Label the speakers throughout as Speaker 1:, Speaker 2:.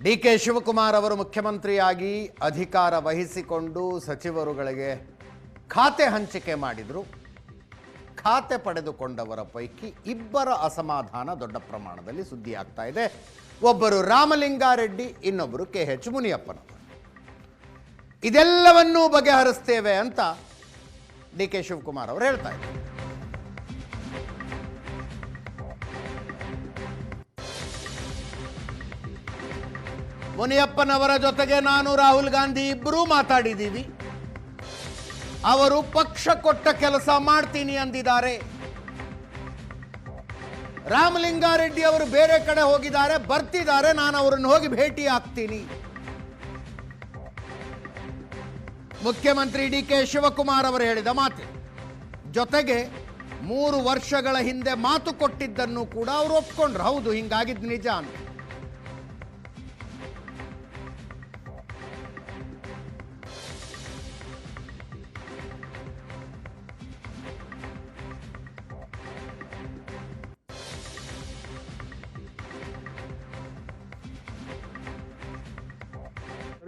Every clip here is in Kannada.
Speaker 1: ಡಿ.ಕೆ. ಶಿವಕುಮಾರ್ ಅವರು ಮುಖ್ಯಮಂತ್ರಿಯಾಗಿ ಅಧಿಕಾರ ವಹಿಸಿಕೊಂಡು ಸಚಿವರುಗಳಿಗೆ ಖಾತೆ ಹಂಚಿಕೆ ಮಾಡಿದರು. ಖಾತೆ ಪಡೆದುಕೊಂಡವರ ಪೈಕಿ ಇಬ್ಬರ ಅಸಮಾಧಾನ ದೊಡ್ಡ ಪ್ರಮಾಣದಲ್ಲಿ ಸುದ್ದಿ ಆಗ್ತಾ ಇದೆ. ಒಬ್ಬರು ರಾಮಲಿಂಗಾರೆಡ್ಡಿ, ಇನ್ನೊಬ್ಬರು ಕೆ.ಎಚ್. ಮುನಿಯಪ್ಪನವರು. ಇದೆಲ್ಲವನ್ನೂ ಬಗೆಹರಿಸ್ತೇವೆ ಅಂತ ಡಿ.ಕೆ. ಶಿವಕುಮಾರ್ ಅವರು ಹೇಳ್ತಾ ಇದ್ದಾರೆ. ಮುನಿಯಪ್ಪನವರ ಜೊತೆಗೆ ನಾನು ರಾಹುಲ್ ಗಾಂಧಿ ಇಬ್ಬರೂ ಮಾತಾಡಿದ್ದೀವಿ. ಅವರು ಪಕ್ಷ ಕೊಟ್ಟ ಕೆಲಸ ಮಾಡ್ತೀನಿ ಅಂದಿದ್ದಾರೆ. ರಾಮಲಿಂಗಾರೆಡ್ಡಿ ಅವರು ಬೇರೆ ಕಡೆ ಹೋಗಿದ್ದಾರೆ, ಬರ್ತಿದ್ದಾರೆ, ನಾನು ಅವರನ್ನು ಹೋಗಿ ಭೇಟಿ ಆಗ್ತೀನಿ. ಮುಖ್ಯಮಂತ್ರಿ ಡಿ.ಕೆ. ಶಿವಕುಮಾರ್ ಅವರು ಹೇಳಿದ ಮಾತು ಜೊತೆಗೆ 3 ವರ್ಷಗಳ ಹಿಂದೆ ಮಾತು ಕೊಟ್ಟಿದ್ದನ್ನು ಕೂಡ ಅವರು ಒಪ್ಕೊಂಡ್ರು. ಹೌದು, ಹಿಂಗಾಗಿದ್ದು ನಿಜ ಅಂತ.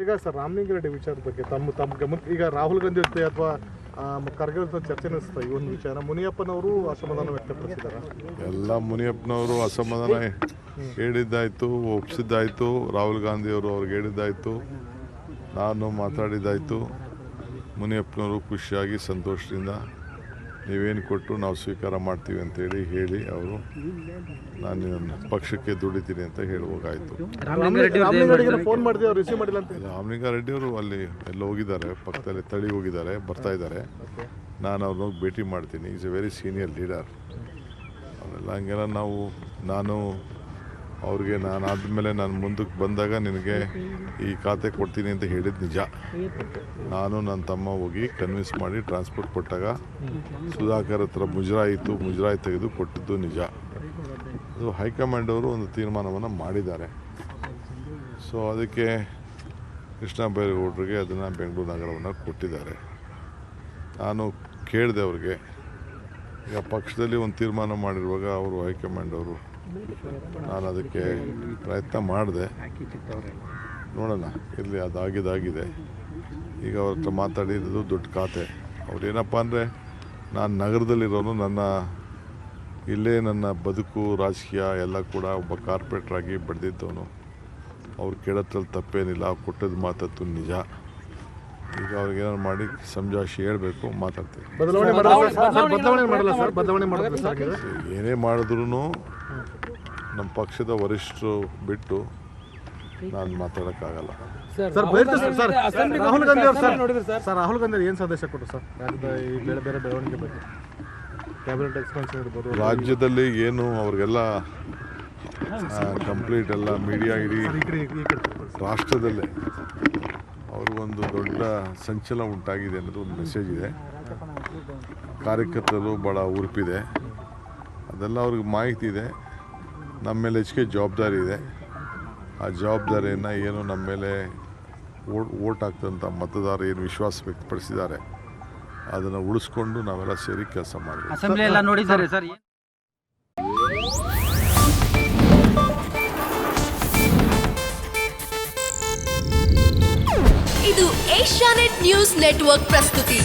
Speaker 2: ಈಗ ಸರ್ ರಾಮಲಿಂಗಾರೆಡ್ಡಿ ವಿಚಾರದ ಬಗ್ಗೆ ತಮ್ಮ ಗಮನ ಈಗ ರಾಹುಲ್ ಗಾಂಧಿ ಜೊತೆ ಅಥವಾ ಖರ್ಗೆ ಚರ್ಚೆ ನಡೆಸ್ತಾ ಈ ಒಂದು ವಿಚಾರ ಮುನಿಯಪ್ಪನವರು ಅಸಮಾಧಾನ ವ್ಯಕ್ತಪಡಿಸಿದ್ದಾರೆ.
Speaker 3: ಎಲ್ಲ ಮುನಿಯಪ್ಪನವರು ಅಸಮಾಧಾನ ಹೇಳಿದ್ದಾಯಿತು, ಒಪ್ಪಿಸಿದ್ದಾಯಿತು. ರಾಹುಲ್ ಗಾಂಧಿಯವರು ಅವ್ರಿಗೆ ಹೇಳಿದ್ದಾಯಿತು, ನಾನು ಮಾತಾಡಿದ್ದಾಯಿತು. ಮುನಿಯಪ್ಪನವರು ಖುಷಿಯಾಗಿ ಸಂತೋಷದಿಂದ ನೀವೇನು ಕೊಟ್ಟು ನಾವು ಸ್ವೀಕಾರ ಮಾಡ್ತೀವಿ ಅಂತೇಳಿ ಹೇಳಿ ಅವರು ನಾನು ಪಕ್ಷಕ್ಕೆ ದುಡಿತೀನಿ ಅಂತ ಹೇಳುವಾಗಾಯಿತು.
Speaker 2: ಫೋನ್ ಮಾಡಿದೆ, ಅವ್ರು ರಿಸೀವ್ ಮಾಡಿಲ್ಲ ಅಂತ.
Speaker 3: ರಾಮಲಿಂಗಾರೆಡ್ಡಿ ಅವರು ಅಲ್ಲಿ ಎಲ್ಲ ಹೋಗಿದ್ದಾರೆ, ಪಕ್ಕದಲ್ಲಿ ತಳಿ ಹೋಗಿದ್ದಾರೆ, ಬರ್ತಾ ಇದ್ದಾರೆ. ನಾನು ಅವ್ರನ್ನ ಭೇಟಿ ಮಾಡ್ತೀನಿ. Is A very senior leader. ಅವೆಲ್ಲ ಹಂಗೆಲ್ಲ ನಾನು ಅವ್ರಿಗೆ ಆದಮೇಲೆ ನಾನು ಮುಂದಕ್ಕೆ ಬಂದಾಗ ನಿನಗೆ ಈ ಖಾತೆ ಕೊಡ್ತೀನಿ ಅಂತ ಹೇಳಿದ್ದು ನಿಜ. ನಾನು ನನ್ನ ತಮ್ಮ ಹೋಗಿ ಕನ್ವಿನ್ಸ್ ಮಾಡಿ ಟ್ರಾನ್ಸ್ಪೋರ್ಟ್ ಕೊಟ್ಟಾಗ ಸುಧಾಕರ್ ಹತ್ರ ಮುಜರಾಯಿ ತೆಗೆದು ಕೊಟ್ಟಿದ್ದು ನಿಜ. ಅದು ಹೈಕಮಾಂಡ್ ಅವರು ಒಂದು ತೀರ್ಮಾನವನ್ನು ಮಾಡಿದ್ದಾರೆ. ಸೊ ಅದಕ್ಕೆ ಕೃಷ್ಣ ಬೈರೇಗೌಡರಿಗೆ ಅದನ್ನು ಬೆಂಗಳೂರು ನಗರವನ್ನು ಕೊಟ್ಟಿದ್ದಾರೆ. ನಾನು ಕೇಳಿದೆ ಅವ್ರಿಗೆ, ಈಗ ಪಕ್ಷದಲ್ಲಿ ಒಂದು ತೀರ್ಮಾನ ಮಾಡಿರುವಾಗ ಅವರು ಹೈಕಮಾಂಡ್ ಅವರು, ನಾನು ಅದಕ್ಕೆ ಪ್ರಯತ್ನ ಮಾಡಿದೆ. ನೋಡೋಣ, ಇರಲಿ, ಅದಾಗಿದೆ. ಈಗ ಅವ್ರ ಹತ್ರ ಮಾತಾಡಿದ್ದು ದೊಡ್ಡ ಖಾತೆ. ಅವ್ರೇನಪ್ಪ ಅಂದರೆ, ನಾನು ನಗರದಲ್ಲಿರೋನು, ನನ್ನ ಬದುಕು ರಾಜಕೀಯ ಎಲ್ಲ ಕೂಡ ಒಬ್ಬ ಕಾರ್ಪೊರೇಟ್ರಾಗಿ ಬೆಳೆದಿದ್ದವನು. ಅವ್ರು ಕೇಳೋದ್ರಲ್ಲಿ ತಪ್ಪೇನಿಲ್ಲ, ಕೊಟ್ಟದ್ದು ಮಾತತ್ತು ನಿಜ. ಈಗ ಅವ್ರಿಗೇನಾರು ಮಾಡಿ ಸಮಜಾಯಿಷಿ ಹೇಳಬೇಕು, ಮಾತಾಡ್ತೀವಿ. ಏನೇ ಮಾಡಿದ್ರು ನಮ್ಮ ಪಕ್ಷದ ವರಿಷ್ಠರು ಬಿಟ್ಟು ನಾನು ಮಾತಾಡೋಕ್ಕಾಗಲ್ಲ.
Speaker 2: ರಾಹುಲ್ ಗಾಂಧಿ ಏನು ಸಂದೇಶ ಕೊಟ್ಟರು ಸರ್ ರಾಜ್ಯದ ಈ ಬೇರೆ ಬೆಳವಣಿಗೆ ಬಗ್ಗೆ? ಕ್ಯಾಬಿನೆಟ್ ಎಕ್ಸ್ಪೆನ್ಷನ್ ಇರ್ಬೋದು,
Speaker 3: ರಾಜ್ಯದಲ್ಲಿ ಏನು ಅವ್ರಿಗೆಲ್ಲ ಕಂಪ್ಲೀಟ್ ಎಲ್ಲ ಮೀಡಿಯಾ ಇಡೀ ರಾಷ್ಟ್ರದಲ್ಲೇ ಅವ್ರಿಗೊಂದು ದೊಡ್ಡ ಸಂಚಲನ ಉಂಟಾಗಿದೆ ಅನ್ನೋದು ಒಂದು ಮೆಸೇಜ್ ಇದೆ. ಕಾರ್ಯಕರ್ತರು ಭಾಳ ಉರುಪಿದೆ, ಅದೆಲ್ಲ ಅವ್ರಿಗೆ ಮಾಹಿತಿ ಇದೆ. ನಮ್ಮ ಮೇಲೆ ಹೆಚ್ಚಿಗೆ ಜವಾಬ್ದಾರಿ ಇದೆ. ಆ ಜವಾಬ್ದಾರಿಯನ್ನು ಏನು ನಮ್ಮ ಮೇಲೆ ಓಟ್ ಹಾಕ್ತಂಥ ಮತದಾರರು ಏನು ವಿಶ್ವಾಸ ವ್ಯಕ್ತಪಡಿಸಿದ್ದಾರೆ ಅದನ್ನು ಉಳಿಸ್ಕೊಂಡು ನಾವೆಲ್ಲ ಸೇರಿ ಕೆಲಸ ಮಾಡಬೇಕು.
Speaker 4: ಇದು ಏಷ್ಯಾನೆಟ್ ನ್ಯೂಸ್ ನೆಟ್ವರ್ಕ್ ಪ್ರಸ್ತುತಿ.